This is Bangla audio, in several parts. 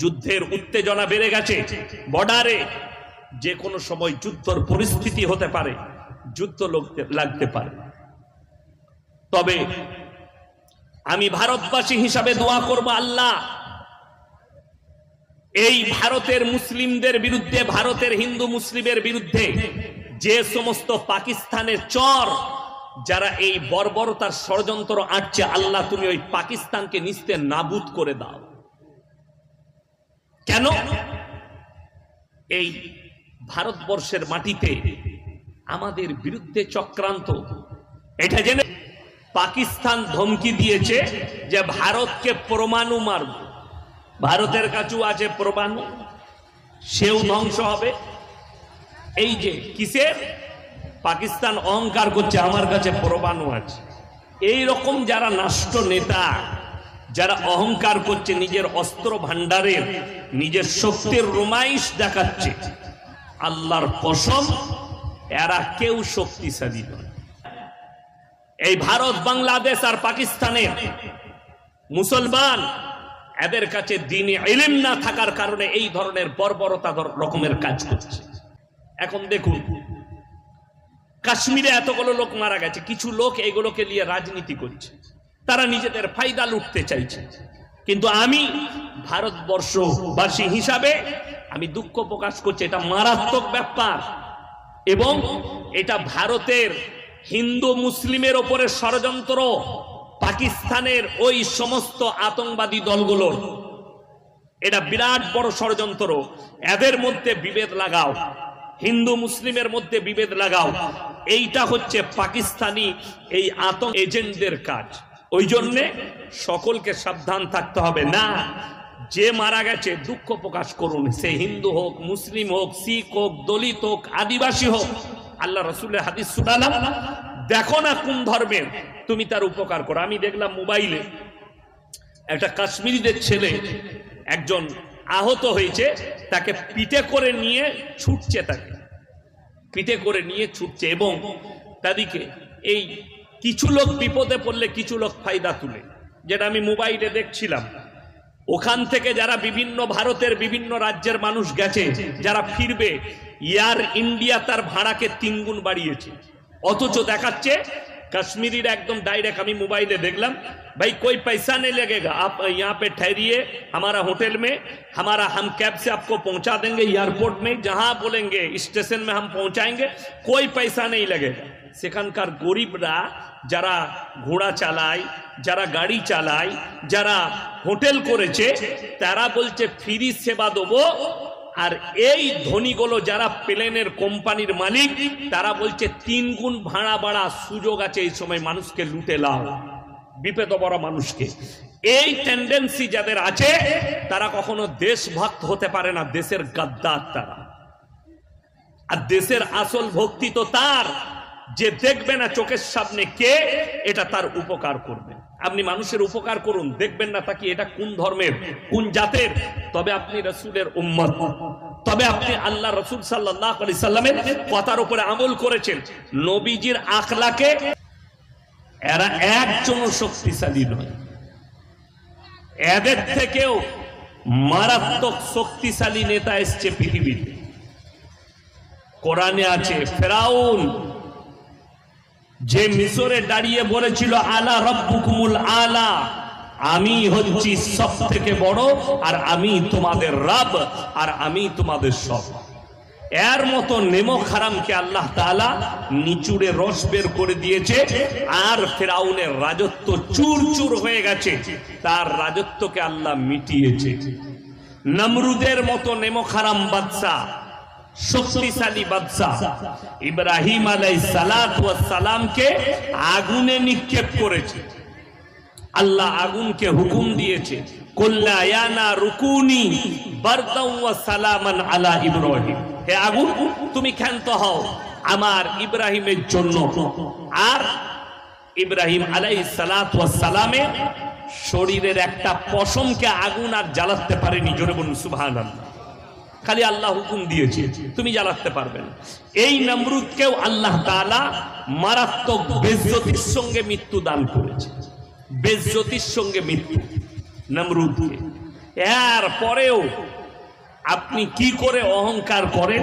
যুদ্ধের উত্তেজনা বেড়ে গেছে, বর্ডারে যে কোনো সময় যুদ্ধের পরিস্থিতি হতে পারে, যুদ্ধ লাগতে পারে। তবে আমি ভারতবাসী হিসাবে দোয়া করব, আল্লাহ এই ভারতের মুসলিমদের বিরুদ্ধে, ভারতের হিন্দু মুসলিমের বিরুদ্ধে যে সমস্ত পাকিস্তানের চর যারা এই বর্বরতার ষড়যন্ত্র আঁটছে, আল্লাহ তুমি ওই পাকিস্তানকে নিস্তে নাবুদ করে দাও। কেন? এই ভারতবর্ষের মাটিতে আমাদের বিরুদ্ধে চক্রান্ত, এটা জেনে পাকিস্তান ধমকি দিয়েছে যে ভারতকে পরমাণু মারব। ভারতের কাছেও আছে পরমাণু, সেও ধ্বংস হবে। এই যে কিসের? পাকিস্তান অহংকার করছে আমার কাছে পরমাণু আছে। এই রকম যারা নষ্ট নেতা, যারা অহংকার করছে, নিজের অস্ত্র ভান্ডারের, নিজের শক্তির রোমাইশ দেখাচ্ছে, আল্লাহর কসম এরা কেউ শক্তিশালী নয়। এই ভারত, বাংলাদেশ আর পাকিস্তানের মুসলমান, এদের কাছে দ্বীনি ইলম না থাকার কারণে এই ধরনের বর্বরতা রকমের কাজ করছে। এখন দেখুন, কাশ্মীরে এতগুলো লোক মারা গেছে, কিছু লোক এগুলোকে নিয়ে রাজনীতি করছে, তারা নিজেদের ফায়দা লুটতে চাইছে। কিন্তু আমি ভারতবর্ষবাসী হিসাবে আমি দুঃখ প্রকাশ করছি, এটা মারাত্মক ব্যাপার এবং এটা ভারতের হিন্দু মুসলিমের ওপরে ষড়যন্ত্র, পাকিস্তানের ওই সমস্ত আতঙ্কবাদী দলগুলোর এটা বিরাট বড় ষড়যন্ত্র। এদের মধ্যে বিভেদ লাগাও, হিন্দু মুসলিমের মধ্যে বিভেদ লাগাও, এইটা হচ্ছে পাকিস্তানি এই আতঙ্ক এজেন্টদের কাজ। ওই জন্যে সকলকে সাবধান থাকতে হবে। না, যে মারা গেছে দুঃখ প্রকাশ করুন, সে হিন্দু হোক, মুসলিম হোক, শিখ হোক, দলিত হোক, আদিবাসী হোক। আল্লাহ রসুলের হাদিস শুনালাম, দেখো না কোন ধর্মের, তুমি তার উপকার করো। আমি দেখলাম মোবাইলে একটা কাশ্মীরিদের ছেলে একজন আহত হয়েছে, তাকে পিঠে করে নিয়ে ছুটছে, তাকে পিঠে করে নিয়ে ছুটছে এবং তাদেরকে এই কিছু লোক বিপদে পড়লে কিছু লোক ফায়দা তুলে, যেটা আমি মোবাইলে দেখছিলাম। ওখান থেকে যারা বিভিন্ন ভারতের বিভিন্ন রাজ্যের মানুষ গেছে, যারা ফিরবে, এয়ার ইন্ডিয়া তার ভাড়াকে 3 গুণ বাড়িয়েছে, অথচ দেখাচ্ছে कश्मीरी एकदम डायरेक्ट। हमें मोबाइल देखलाम, भाई कोई पैसा नहीं लगेगा, आप यहाँ पे ठहरिए हमारा होटल में, हम कैब से आपको पहुंचा देंगे एयरपोर्ट में, जहां बोलेंगे स्टेशन में हम पहुंचाएंगे, कोई पैसा नहीं लगेगा। সেখানকার গরিবরা যারা ঘোড়া চালায়, যারা গাড়ি চালায়, যারা হোটেল করেছে, তারা বলছে ফ্রি সেবা দেবো। আর এই ধনীগুলো যারা প্লেনের কোম্পানির মালিক, তারা বলছে 3 গুণ ভাড়া বাড়া, সুযোগ আছে এই সময় মানুষকে লুটে লাও, বিপদ বড় মানুষকে। এই টেন্ডেন্সি যাদের আছে তারা কখনো দেশভক্ত হতে পারে না, দেশের গাদ্দার তারা। আর দেশের আসল ভক্তি তো তার যে দেখবে না চোখের সামনে কে এটা তার উপকার করবে। আপনি মানুষের উপকার করুন, দেখবেন না তাকে এটা কোন ধর্মের কোন জাতের, তবে আপনি রাসূলের উম্মত, তবে আপনি আল্লাহ রাসূল সাল্লাল্লাহু আলাইহি সাল্লামের কথার উপরে আমল করেছেন। নবীজির আখলাকে এরা একজনও শক্তিশালী নয়, এদের থেকেও মারাত্মক শক্তিশালী নেতা এসছে পৃথিবীতে। কোরআনে আছে ফেরাউন যে মিশরে দাঁড়িয়ে বলেছিল আলা রাব্বুকুমুল আলা, আমি হচ্ছি সব থেকে বড়, আর আমি তোমাদের রব, আর আমি তোমাদের সব। এর মতো নেমক হারামকে আল্লাহ তাআলা নিচুড়ে রস বের করে দিয়েছে, আর ফেরাউনের রাজত্ব চুর চুর হয়ে গেছে, তার রাজত্বকে আল্লাহ মিটিয়েছে। নমরুদের মতো নেমক হারাম বাদশা, শক্তিশালী বাদশা ইব্রাহিম আলাইহিস সালাতু ওয়াস সালামকে আগুনে নিক্ষেপ করেছে। আল্লাহ আগুনকে হুকুম দিয়েছে, কুল্লা ইয়া নারু কুনি বারদাও ওয়া সালামান আলা ইব্রাহিম, হে আগুন তুমি ক্ষান্ত হও আমার ইব্রাহিমের জন্য। আর ইব্রাহিম আলাইহিস সালাতু ওয়াস সালামের শরীরের একটা পশমকে আগুন আর জ্বালাতে পারেনি। জোরে বলুন সুবহানাল্লাহ। খালি আল্লাহ হুকুম দিয়েছে, তুমি জ্বালাতে পারবে না। এই নমরুদকেও আল্লাহ তাআলা মারাত্মক বেজ্জতির সঙ্গে মৃত্যু দান করেছে, বেজ্জতির সঙ্গে মৃত্যু নমরুদকে। এর পরেও আপনি কি করে অহংকার করেন?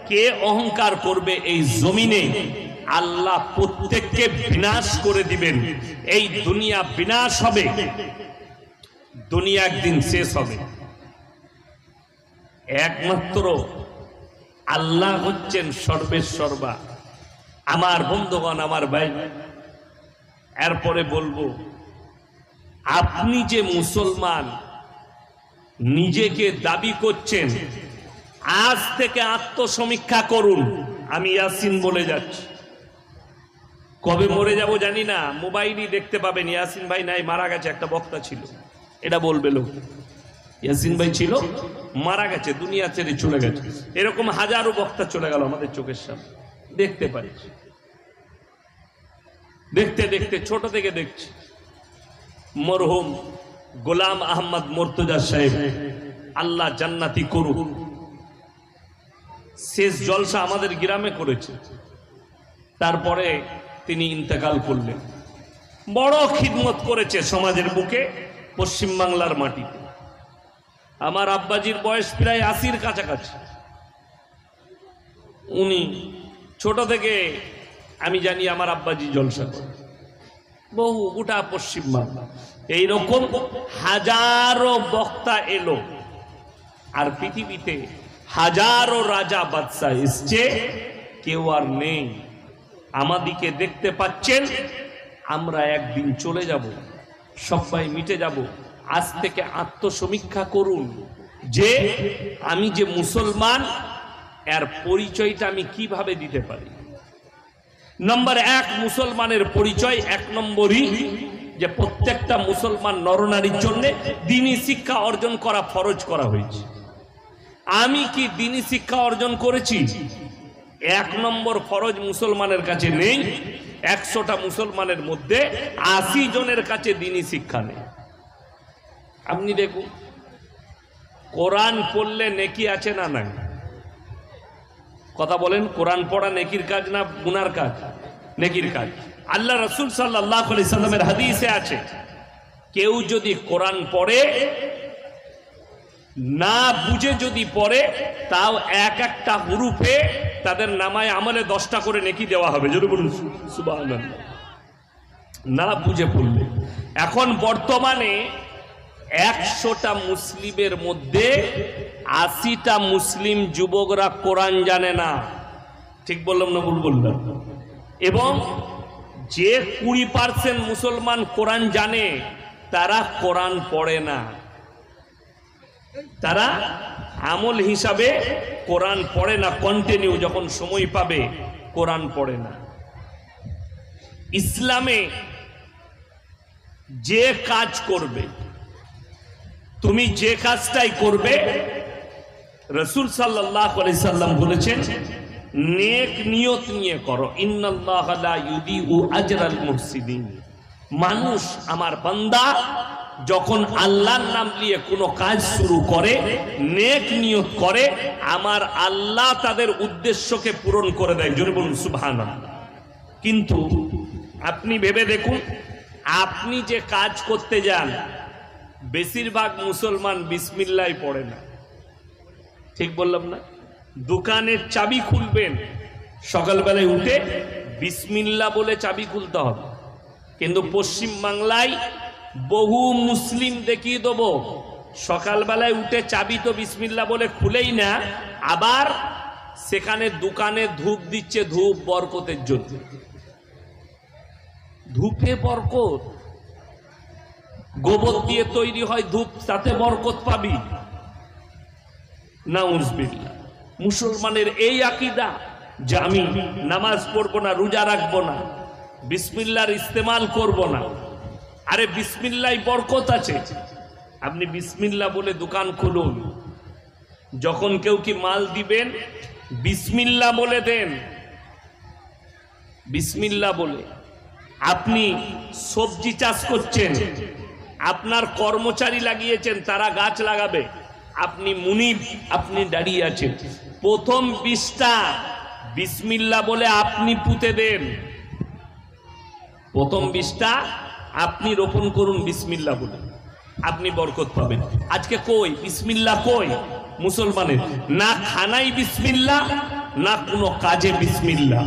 কে অহংকার করবে এই জমিনে? আল্লাহ প্রত্যেককে বিনাশ করে দিবেন। এই দুনিয়া বিনাশ হবে, দুনিয়া একদিন শেষ হবে। একমাত্র আল্লাহ হচ্ছেন সর্বেসর্বা। আমার বন্ধুগণ, আমার ভাই, এরপরে বলবো, আপনি যে মুসলমান নিজেকে দাবি করছেন, আজ থেকে আত্মসমীক্ষা করুন। আমি ইয়াসিন বলে যাচ্ছি, কবে মরে যাব জানি না, মোবাইলই দেখতে পাবেন। ইয়াসিন ভাই নাই, মারা গেছে। একটা বক্তা ছিল, এটা বলবে লোক, ইয়াসিন ভাই ছিল, মারা গেছে, দুনিয়া ছেড়ে চলে গেছে। এরকম হাজারো বক্তা চলে গেল আমাদের চোখের সামনে, দেখতে পারি। দেখতে দেখতে ছোট থেকে দেখছি। মরহুম গোলাম আহমদ মুর্তজা সাহেব, আল্লাহ জান্নাতি করুক, শেষ জলসা আমাদের গ্রামে করেছে। তারপরে তিনি ইন্তেকাল করলেন। বড় খিদমত করেছে সমাজের বুকে, পশ্চিম বাংলার মাটিতে। আমার আব্বাজির বয়স প্রায় ৮০-র কাছাকাছি। উনি ছোট থেকে আমি জানি আমার আব্বাজি জলসা করে, বহু গোটা পশ্চিম বাংলা। এইরকম হাজারো বক্তা এলো, আর পৃথিবীতে হাজারো রাজা বাদশা এসছে, কেউ আর নেই। আমাদিকে দেখতে পাচ্ছেন, আমরা একদিন চলে যাব, সবাই মিটে যাব। আজ থেকে আত্মসমীক্ষা করুন যে আমি যে মুসলমান, এর পরিচয়টা আমি কিভাবে দিতে পারি। নম্বর ১, মুসলমানের পরিচয় ১ নম্বরই যে প্রত্যেকটা মুসলমান নরনারীর জন্য দ্বীনি শিক্ষা অর্জন করা ফরজ করা হয়েছে। আমি কি দ্বীনি শিক্ষা অর্জন করেছি? ১ নম্বর ফরজ মুসলমানের কাছে নেই। ১০০টা মুসলমানের মধ্যে ৮০ জনের কাছে দ্বীনি শিক্ষা নেই। আপনি দেখুন, কোরআন পড়লে নেকি আছে না নাই? কথা বলেন, কোরআন পড়া নেকির কাজ না গুনার কাজ? নেকির কাজ। আল্লাহ রাসূল সাল্লাল্লাহু আলাইহি সাল্লামের হাদিসে আছে, কেউ যদি কোরআন পড়ে, না বুঝে যদি পড়ে, তাও এক একটা হুরুফে তাদের নামায় আমলে 10টা করে নেকি দেওয়া হবে। যদি বলুন সুবহানাল্লাহ। না বুঝে পড়লে। এখন বর্তমানে ১০০টা মুসলিমের মধ্যে ৮০টা মুসলিম যুবকরা কোরআন জানে না। ঠিক বললাম না ভুল বললাম? এবং যে 20% মুসলমান কোরআন জানে, তারা কোরআন পড়ে না। তারা আমল হিসাবে কোরআন পড়ে না, কন্টিনিউ যখন সময় পাবে কোরআন পড়ে না। ইসলামে যে কাজ করবে, তুমি যে কাজটাই করবে, রাসূল সাল্লাল্লাহু আলাইহি সাল্লাম বলেছেন, নেক নিয়ত নিয়ে করো। ইন্নাল্লাহা লা ইউদিউ আজরাল মুহসিনিন। মানুষ, আমার বান্দা, যখন আল্লাহর নাম নিয়ে কোনো কাজ শুরু করে, নেক নিয়ত করে, আমার আল্লাহ তাদের উদ্দেশ্যকে পূরণ করে দেয়। জোরে বলুন সুবহানাল্লাহ। কিন্তু আপনি ভেবে দেখুন, আপনি যে কাজ করতে যান, বেশিরভাগ মুসলমান বিসমিল্লাহ পড়ে না। ঠিক বললাম না? দোকানের চাবি খুলবেন, সকালবেলায় উঠে বিসমিল্লাহ বলে চাবি খুলতে হবে। কিন্তু পশ্চিম বাংলায় বহু মুসলিম দেখিয়ে দেব, সকালবেলায় উঠে চাবি তো বিসমিল্লাহ বলে খুলেই না, আবার সেখানে দোকানে ধূপ দিচ্ছে, ধূপ বরকতের জন্য। ধূপে বরকত, গোবর দিয়ে তৈরি হয় ধূপ, তাতে বরকত পাবি। নাউজুবিল্লাহ। মুসলমানের এই আকীদা যে আমি নামাজ পড়বো না, রোজা রাখবো না, বিসমিল্লাহর ইস্তেমাল করব না। আরে বিসমিল্লাহ বরকত আছে। আপনি বিসমিল্লাহ বলে দোকান খুলুন। যখন কেউ কি মাল দিবেন, বিসমিল্লাহ বলে দেন। বিসমিল্লাহ বলে। আপনি সবজি চাষ করছেন, আপনার কর্মচারী লাগিয়েছেন, তারা গাছ লাগাবে, আপনি মুনিব, আপনি দাঁড়িয়ে আছেন, প্রথম বীজটা বিসমিল্লাহ বলে আপনি পুঁতে দেন। প্রথম বীজটা আপনি রোপণ করুন বিসমিল্লাহ বলে। আপনি বরকত পাবেন। আজকে কই বিসমিল্লাহ, কই মুসলমানের? না খানাই বিসমিল্লাহ, না কোনো কাজে বিসমিল্লাহ।